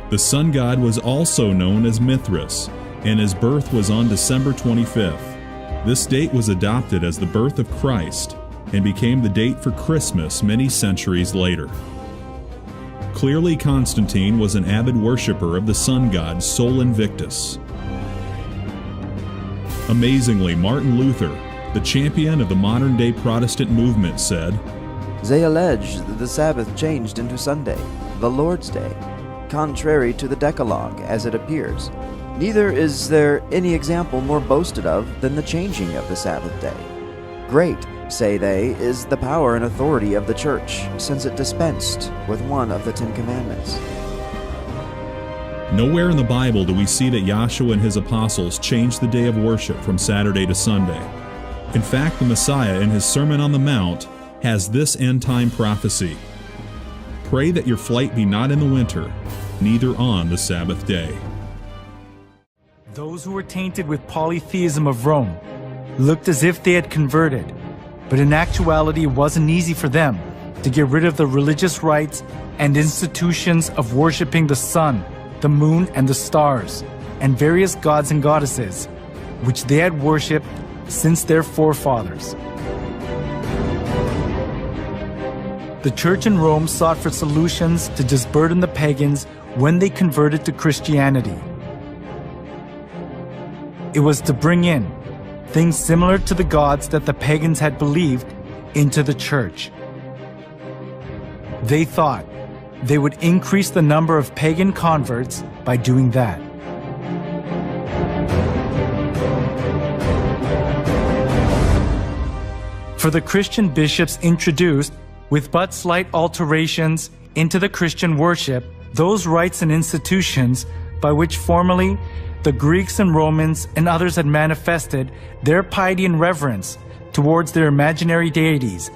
S16: The sun god was also known as Mithras, and his birth was on December 25th. This date was adopted as the birth of Christ and became the date for Christmas many centuries later. Clearly, Constantine was an avid worshipper of the sun god Sol Invictus. Amazingly, Martin Luther, the champion of the modern-day Protestant movement, said,
S18: "They allege that the Sabbath changed into Sunday, the Lord's Day, contrary to the Decalogue as it appears. Neither is there any example more boasted of than the changing of the Sabbath day. Great, say they, is the power and authority of the Church, since it dispensed with one of the 10 Commandments."
S16: Nowhere in the Bible do we see that Yeshua and his apostles changed the day of worship from Saturday to Sunday. In fact, the Messiah in his Sermon on the Mount has this end-time prophecy. Pray that your flight be not in the winter, neither on the Sabbath day.
S8: Those who were tainted with polytheism of Rome looked as if they had converted, but in actuality it wasn't easy for them to get rid of the religious rites and institutions of worshiping the sun, the moon, and the stars, and various gods and goddesses, which they had worshipped since their forefathers. The church in Rome sought for solutions to disburden the pagans when they converted to Christianity. It was to bring in things similar to the gods that the pagans had believed into the church. They thought they would increase the number of pagan converts by doing that. For the Christian bishops introduced, with but slight alterations into the Christian worship, those rites and institutions by which formerly the Greeks and Romans and others had manifested their piety and reverence towards their imaginary deities,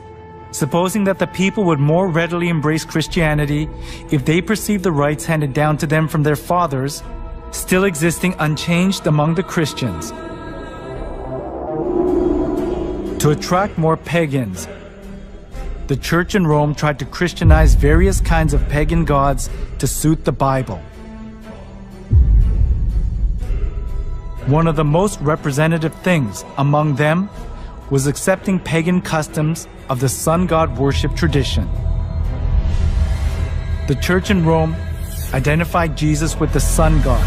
S8: supposing that the people would more readily embrace Christianity if they perceived the rites handed down to them from their fathers still existing unchanged among the Christians. To attract more pagans, the church in Rome tried to Christianize various kinds of pagan gods to suit the Bible. One of the most representative things among them was accepting pagan customs of the sun god worship tradition. The church in Rome identified Jesus with the sun god.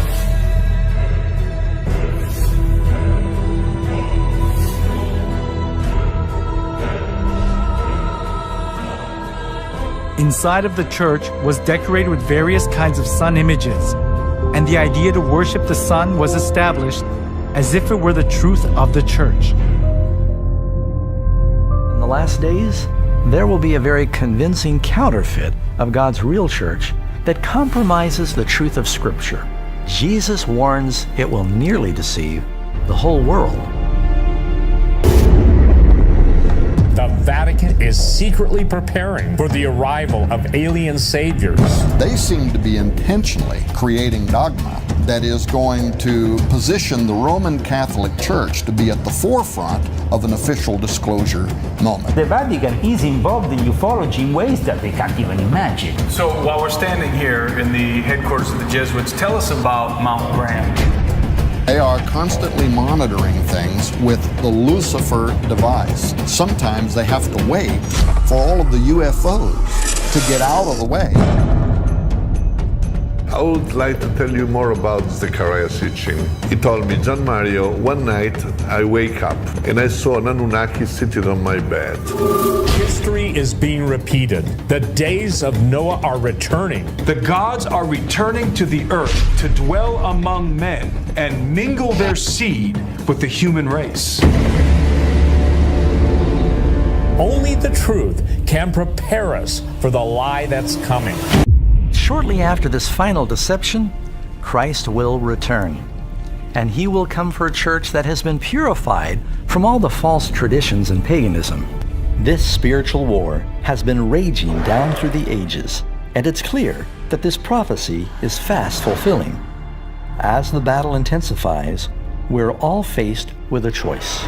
S8: Inside of the church was decorated with various kinds of sun images, and the idea to worship the sun was established as if it were the truth of the church.
S19: In the last days, there will be a very convincing counterfeit of God's real church that compromises the truth of Scripture. Jesus warns it will nearly deceive the whole world.
S20: The Vatican is secretly preparing for the arrival of alien saviors.
S21: They seem to be intentionally creating dogma that is going to position the Roman Catholic Church to be at the forefront of an official disclosure moment.
S22: The Vatican is involved in ufology in ways that they can't even imagine.
S14: So while we're standing here in the headquarters of the Jesuits, tell us about Mount Graham.
S21: They are constantly monitoring things with the Lucifer device. Sometimes they have to wait for all of the UFOs to get out of the way.
S23: I would like to tell you more about Zechariah Sitchin. He told me, John Mario, one night I wake up and I saw an Anunnaki sitting on my bed.
S20: History is being repeated. The days of Noah are returning.
S24: The gods are returning to the earth to dwell among men and mingle their seed with the human race.
S20: Only the truth can prepare us for the lie that's coming.
S19: Shortly after this final deception, Christ will return, and he will come for a church that has been purified from all the false traditions and paganism. This spiritual war has been raging down through the ages, and it's clear that this prophecy is fast fulfilling. As the battle intensifies, we're all faced with a choice.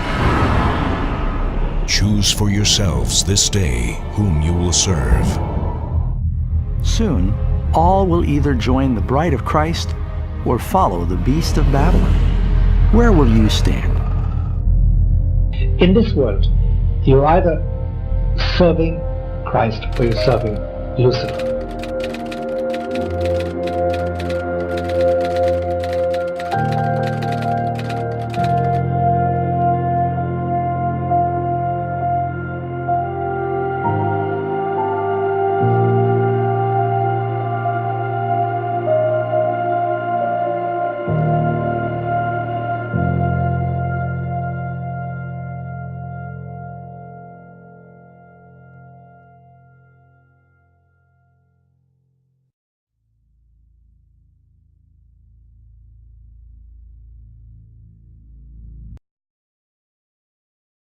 S25: Choose for yourselves this day whom you will serve.
S19: Soon, all will either join the bride of Christ or follow the beast of Babylon. Where will you stand?
S5: In this world, you're either serving Christ or you're serving Lucifer.